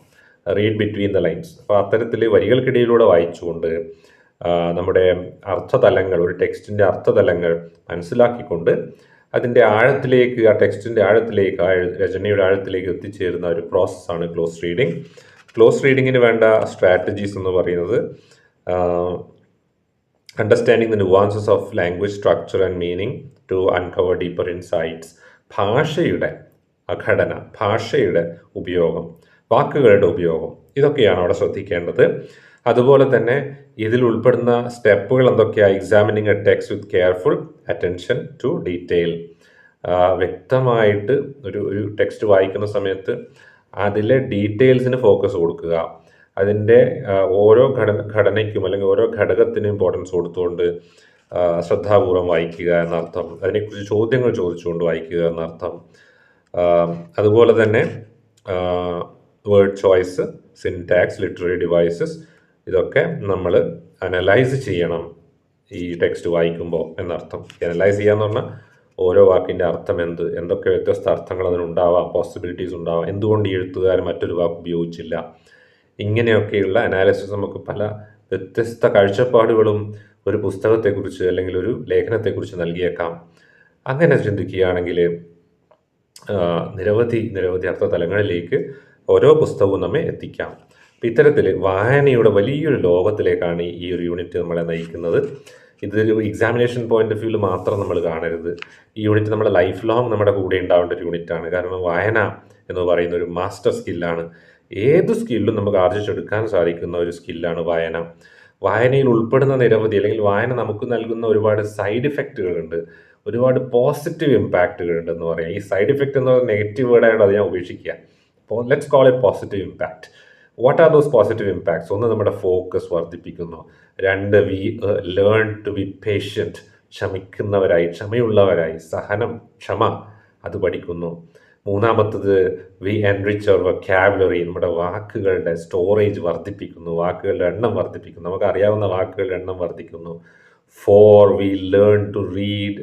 റീഡ് ബിറ്റ്വീൻ ദ ലൈൻസ്. അപ്പോൾ അത്തരത്തിൽ വരികൾക്കിടയിലൂടെ വായിച്ചുകൊണ്ട് നമ്മുടെ അർത്ഥതലങ്ങൾ, ഒരു ടെക്സ്റ്റിൻ്റെ അർത്ഥതലങ്ങൾ മനസ്സിലാക്കിക്കൊണ്ട് അതിൻ്റെ ആഴത്തിലേക്ക്, ആ ടെക്സ്റ്റിൻ്റെ ആഴത്തിലേക്ക്, ആ രചനയുടെ ആഴത്തിലേക്ക് എത്തിച്ചേരുന്ന ഒരു പ്രോസസ്സാണ് ക്ലോസ് റീഡിങ്. ക്ലോസ് റീഡിങ്ങിന് വേണ്ട സ്ട്രാറ്റജീസ് എന്ന് പറയുന്നത് understanding the nuances of language structure and meaning to uncover deeper insights. ഭാഷയുടെ ഘടന, ഭാഷയുടെ ഉപയോഗം, വാക്കുകളുടെ ഉപയോഗം, ഇതൊക്കെയാണ് അവിടെ ശ്രദ്ധിക്കേണ്ടത്. അതുപോലെ തന്നെ ഇതിൽ ഉൾപ്പെടുന്ന സ്റ്റെപ്പുകൾ എന്തൊക്കെയാണ്? Examining a text with careful attention to detail. വ്യക്തമായിട്ട് ഒരു ടെക്സ്റ്റ് വായിക്കുന്ന സമയത്ത് അതിലെ ഡീറ്റെയിൽസിന് ഫോക്കസ് കൊടുക്കുക. അതിൻ്റെ ഓരോ ഘടനയ്ക്കും അല്ലെങ്കിൽ ഓരോ ഘടകത്തിനും ഇമ്പോർട്ടൻസ് കൊടുത്തുകൊണ്ട് ശ്രദ്ധാപൂർവം വായിക്കുക എന്നർത്ഥം. അതിനെക്കുറിച്ച് ചോദ്യങ്ങൾ ചോദിച്ചുകൊണ്ട് വായിക്കുക എന്നർത്ഥം. അതുപോലെ തന്നെ word choice, syntax, literary devices, ഇതൊക്കെ നമ്മൾ അനലൈസ് ചെയ്യണം ഈ ടെക്സ്റ്റ് വായിക്കുമ്പോൾ എന്നർത്ഥം. അനലൈസ് ചെയ്യാന്ന് പറഞ്ഞാൽ ഓരോ വാക്കിൻ്റെ അർത്ഥം എന്തൊക്കെ വ്യത്യസ്ത അർത്ഥങ്ങൾ അതിനുണ്ടാവാം, പോസിബിലിറ്റീസ് ഉണ്ടാവാം, എന്തുകൊണ്ട് ഈ എഴുത്തുകാരൻ മറ്റൊരു വാക്ക് ഉപയോഗിച്ചില്ല, ഇങ്ങനെയൊക്കെയുള്ള അനാലിസിസ് നമുക്ക് പല വ്യത്യസ്ത കാഴ്ചപ്പാടുകളും ഒരു പുസ്തകത്തെക്കുറിച്ച് അല്ലെങ്കിൽ ഒരു ലേഖനത്തെക്കുറിച്ച് നൽകിയേക്കാം. അങ്ങനെ ചിന്തിക്കുകയാണെങ്കിൽ നിരവധി അർത്ഥതലങ്ങളിലേക്ക് ഓരോ പുസ്തകവും നമ്മെ എത്തിക്കാം. അപ്പം ഇത്തരത്തിൽ വായനയുടെ വലിയൊരു ലോകത്തിലേക്കാണ് ഈ ഒരു യൂണിറ്റ് നമ്മളെ നയിക്കുന്നത്. ഇതൊരു എക്സാമിനേഷൻ പോയിന്റ് ഓഫ് വ്യൂവിൽ മാത്രം നമ്മൾ കാണരുത്. ഈ യൂണിറ്റ് നമ്മുടെ ലൈഫ് ലോങ് നമ്മുടെ കൂടെ ഉണ്ടാവേണ്ട ഒരു യൂണിറ്റാണ്. കാരണം വായന എന്ന് പറയുന്ന ഒരു മാസ്റ്റർ സ്കില്ലാണ്. ഏത് സ്കില്ലും നമുക്ക് ആർജിച്ചെടുക്കാൻ സാധിക്കുന്ന ഒരു സ്കില്ലാണ് വായന. വായനയിൽ ഉൾപ്പെടുന്ന നിരവധി, അല്ലെങ്കിൽ വായന നമുക്ക് നൽകുന്ന ഒരുപാട് സൈഡ് ഇഫക്റ്റുകളുണ്ട്, ഒരുപാട് പോസിറ്റീവ് ഇമ്പാക്റ്റുകളുണ്ട് എന്ന് പറയാം. ഈ സൈഡ് ഇഫക്റ്റ് എന്ന് പറയുന്നത് നെഗറ്റീവ് വേർഡായിട്ട് അത് ഞാൻ ഉപേക്ഷിക്കുക. അപ്പോൾ let's call it positive impact. What are those positive impacts? ഒന്ന്, നമ്മുടെ ഫോക്കസ് വർദ്ധിപ്പിക്കുന്നു. രണ്ട്, we learn to be patient, ക്ഷമയുള്ളവരായി, ക്ഷമ അത് പഠിക്കുന്നു. മൂന്നാമത്തത്, വി എൻറിച്ച് അവർ വൊക്കാബുലറി, നമ്മുടെ വാക്കുകളുടെ സ്റ്റോറേജ് വർദ്ധിപ്പിക്കുന്നു, വാക്കുകളുടെ എണ്ണം വർദ്ധിപ്പിക്കുന്നു, നമുക്ക് അറിയാവുന്ന വാക്കുകളുടെ എണ്ണം വർദ്ധിക്കുന്നു. 4, we learn to read.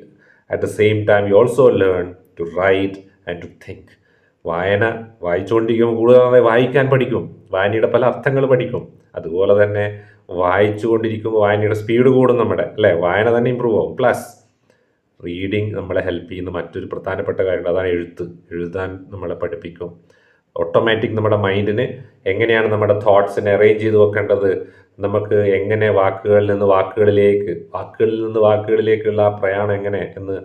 At the same time, we also learn to write and to think. വായിച്ചുകൊണ്ടിരിക്കുമ്പോൾ കൂടുതൽ വായിക്കാൻ പഠിക്കും, വായനയുടെ പല അർത്ഥങ്ങൾ പഠിക്കും. അതുപോലെ തന്നെ വായിച്ചുകൊണ്ടിരിക്കുമ്പോൾ വായനയുടെ സ്പീഡ് കൂടും നമ്മുടെ, അല്ലേ? വായന തന്നെ ഇമ്പ്രൂവ് ആവും. പ്ലസ് റീഡിങ് നമ്മളെ ഹെൽപ്പ് ചെയ്യുന്ന മറ്റൊരു പ്രധാനപ്പെട്ട കാര്യമുണ്ട്, അതാണ് എഴുതാൻ നമ്മളെ പഠിപ്പിക്കും. ഓട്ടോമാറ്റിക് നമ്മുടെ മൈൻഡിന് എങ്ങനെയാണ് നമ്മുടെ തോട്ട്സിനെ അറേഞ്ച് ചെയ്ത് വെക്കേണ്ടത്, നമുക്ക് എങ്ങനെ വാക്കുകളിൽ നിന്ന് വാക്കുകളിലേക്കുള്ള ആ പ്രയാണം എങ്ങനെ എന്ന്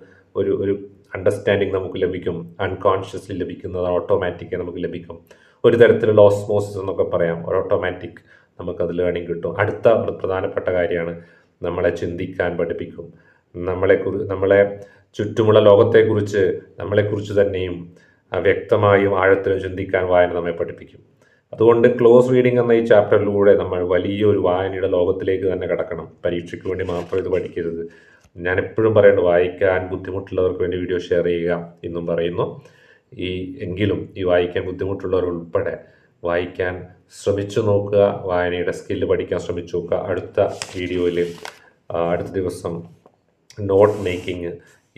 ഒരു അണ്ടർസ്റ്റാൻഡിങ് നമുക്ക് ലഭിക്കും. അൺകോൺഷ്യസ്ലി ലഭിക്കുന്നത് ഓട്ടോമാറ്റിക്കായി നമുക്ക് ലഭിക്കും. ഒരു തരത്തിലുള്ള ഓസ്മോസിസ് എന്നൊക്കെ പറയാം, ഒരു ഓട്ടോമാറ്റിക് നമുക്കത് ലേണിംഗ് കിട്ടും. അടുത്ത പ്രധാനപ്പെട്ട കാര്യമാണ് നമ്മളെ ചിന്തിക്കാൻ പഠിപ്പിക്കും. നമ്മളെ ചുറ്റുമുള്ള ലോകത്തെക്കുറിച്ച് നമ്മളെക്കുറിച്ച് തന്നെയും വ്യക്തമായും ആഴത്തിലും ചിന്തിക്കാൻ വായന നമ്മെ പഠിപ്പിക്കും. അതുകൊണ്ട് ക്ലോസ് റീഡിംഗ് എന്ന ഈ ചാപ്റ്ററിലൂടെ നമ്മൾ വലിയൊരു വായനയുടെ ലോകത്തിലേക്ക് തന്നെ കടക്കണം. പരീക്ഷയ്ക്ക് വേണ്ടി മാത്രം ഇത് പഠിക്കരുത്. ഞാൻ എപ്പോഴും പറയുന്നു, വായിക്കാൻ ബുദ്ധിമുട്ടുള്ളവർക്ക് വേണ്ടി വീഡിയോ ഷെയർ ചെയ്യുക എന്നും പറയുന്നു. എങ്കിലും ഈ വായിക്കാൻ ബുദ്ധിമുട്ടുള്ളവർ ഉൾപ്പെടെ വായിക്കാൻ ശ്രമിച്ചു നോക്കുക, വായനയുടെ സ്കില്ല് പഠിക്കാൻ ശ്രമിച്ചു നോക്കുക. അടുത്ത വീഡിയോയിൽ അടുത്ത ദിവസം നോട്ട് മേക്കിംഗ്,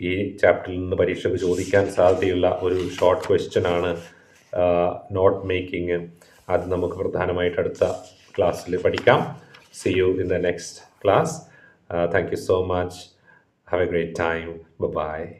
ഈ ചാപ്റ്ററിൽ നിന്ന് പരീക്ഷയ്ക്ക് ചോദിക്കാൻ സാധ്യതയുള്ള ഒരു ഷോർട്ട് ക്വസ്റ്റ്യൻ ആണ് നോട്ട് മേക്കിംഗ്. അത് നമുക്ക് പ്രധാനമായിട്ട് അടുത്ത ക്ലാസ്സിൽ പഠിക്കാം. See you in the next class. Thank you so much. Have a great time. Bye-bye.